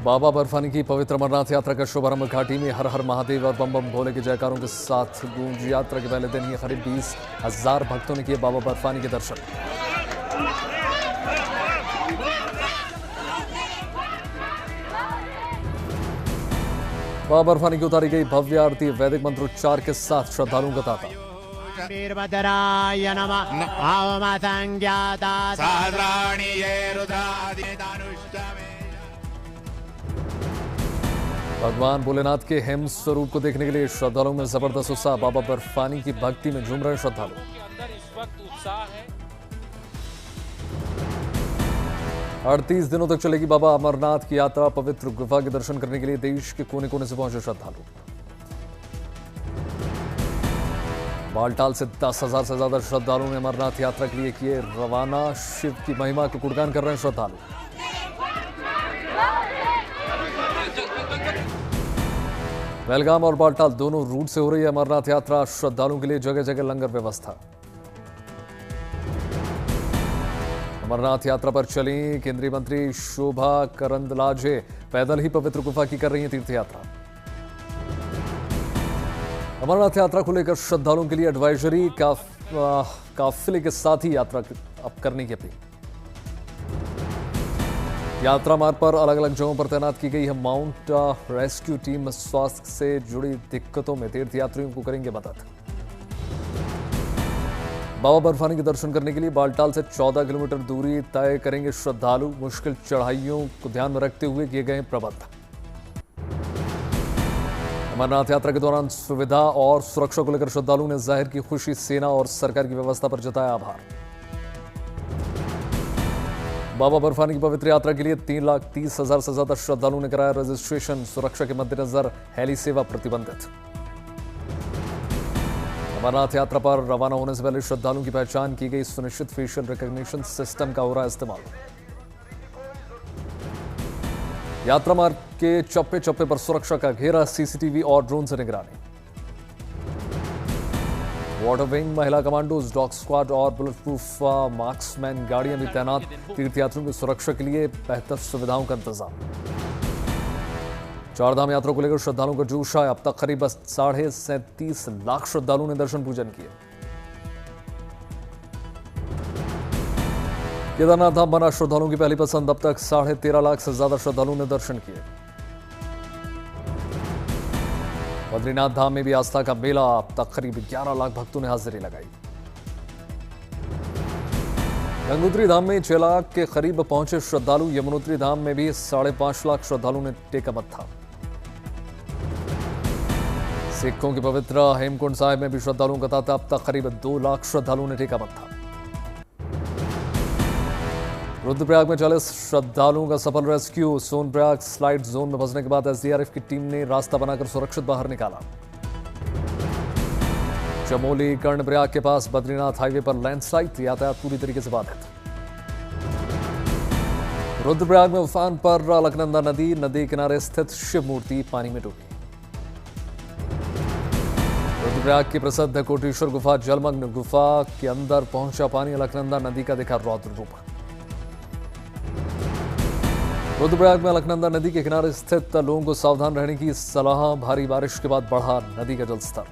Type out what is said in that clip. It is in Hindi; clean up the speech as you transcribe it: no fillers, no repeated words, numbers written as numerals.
बाबा बर्फानी की पवित्र अमरनाथ यात्रा का शुभारंभ घाटी में हर हर महादेव और बम बम भोले के जयकारों के साथ गूंज। यात्रा के पहले दिन ही करीब 20,000 भक्तों ने किए बाबा बर्फानी के दर्शन। बाबा बर्फानी की उतारी गई भव्य आरती वैदिक मंत्रोच्चार के साथ श्रद्धालुओं का तांता। भगवान भोलेनाथ के हेम स्वरूप को देखने के लिए श्रद्धालुओं में जबरदस्त उत्साह। बाबा बर्फानी की भक्ति में झूम रहे श्रद्धालु। इस वक्त उत्साह है। 38 दिनों तक चलेगी बाबा अमरनाथ की यात्रा। पवित्र गुफा के दर्शन करने के लिए देश के कोने कोने से पहुंचे श्रद्धालु। बालटाल से 10,000 से ज्यादा श्रद्धालुओं ने अमरनाथ यात्रा के लिए किए रवाना। शिव की महिमा को गुणगान कर रहे हैं श्रद्धालु। बेलगाम और बालटाल दोनों रूट से हो रही है अमरनाथ यात्रा। श्रद्धालुओं के लिए जगह जगह लंगर व्यवस्था। अमरनाथ यात्रा पर चली केंद्रीय मंत्री शोभा करंदलाजे पैदल ही पवित्र गुफा की कर रही है तीर्थ यात्रा। अमरनाथ यात्रा को लेकर श्रद्धालुओं के लिए एडवाइजरी। काफिले के साथ ही यात्रा अब करने की अपील। यात्रा मार्ग पर अलग अलग जगहों पर तैनात की गई है माउंट रेस्क्यू टीम। स्वास्थ्य से जुड़ी दिक्कतों में तीर्थयात्रियों को करेंगे मदद। बाबा बर्फानी के दर्शन करने के लिए बालटाल से 14 किलोमीटर दूरी तय करेंगे श्रद्धालु। मुश्किल चढ़ाइयों को ध्यान में रखते हुए किए गए प्रबंध। अमरनाथ यात्रा के दौरान सुविधा और सुरक्षा को लेकर श्रद्धालुओं ने जाहिर की खुशी। सेना और सरकार की व्यवस्था पर जताया आभार। बाबा बर्फानी की पवित्र यात्रा के लिए 3,30,000 से ज्यादा श्रद्धालुओं ने कराया रजिस्ट्रेशन। सुरक्षा के मद्देनजर हेली सेवा प्रतिबंधित। अमरनाथ यात्रा पर रवाना होने से पहले श्रद्धालुओं की पहचान की गई सुनिश्चित। फेशियल रिकॉग्निशन सिस्टम का हो रहा है इस्तेमाल। यात्रा मार्ग के चप्पे चप्पे पर सुरक्षा का घेरा। सीसीटीवी और ड्रोन से निगरानी। वाटर विंग, महिला कमांडोज, डॉग स्क्वाड और बुलेट प्रूफ मार्क्समैन गाड़ियां भी तैनात। तीर्थयात्रियों की सुरक्षा के लिए बेहतर सुविधाओं का इंतजाम। चारधाम यात्रा को लेकर श्रद्धालुओं का जोश है। अब तक करीब 37.5 लाख श्रद्धालुओं ने दर्शन पूजन किए। केदारनाथ धाम बना श्रद्धालुओं की पहली पसंद। अब तक 13.5 लाख से ज्यादा श्रद्धालुओं ने दर्शन किए। बद्रीनाथ धाम में भी आस्था का मेला। अब तक करीब 11 लाख भक्तों ने हाजिरी लगाई। गंगोत्री धाम में 6 लाख के करीब पहुंचे श्रद्धालु। यमुनोत्री धाम में भी 5.5 लाख श्रद्धालुओं ने टेका मत्था। सिखों के पवित्र हेमकुंड साहिब में भी श्रद्धालुओं का तांता। अब तक करीब 2 लाख श्रद्धालुओं ने टेका मत्था। रुद्रप्रयाग में चले श्रद्धालुओं का सफल रेस्क्यू। सोनप्रयाग स्लाइड जोन में फंसने के बाद एसडीआरएफ की टीम ने रास्ता बनाकर सुरक्षित बाहर निकाला। चमोली कर्णप्रयाग के पास बद्रीनाथ हाईवे पर लैंडस्लाइड। यातायात पूरी तरीके से बाधित। रुद्रप्रयाग में उफान पर अलकनंदा नदी। नदी किनारे स्थित शिव मूर्ति पानी में डूबी। रुद्रप्रयाग की प्रसिद्ध कोटेश्वर गुफा जलमग्न। गुफा के अंदर पहुंचा पानी। अलकनंदा नदी का दिखा रौद्र रूप। रुद्रप्रयाग में अलकनंदा नदी के किनारे स्थित लोगों को सावधान रहने की सलाह। भारी बारिश के बाद बढ़ा नदी का जलस्तर।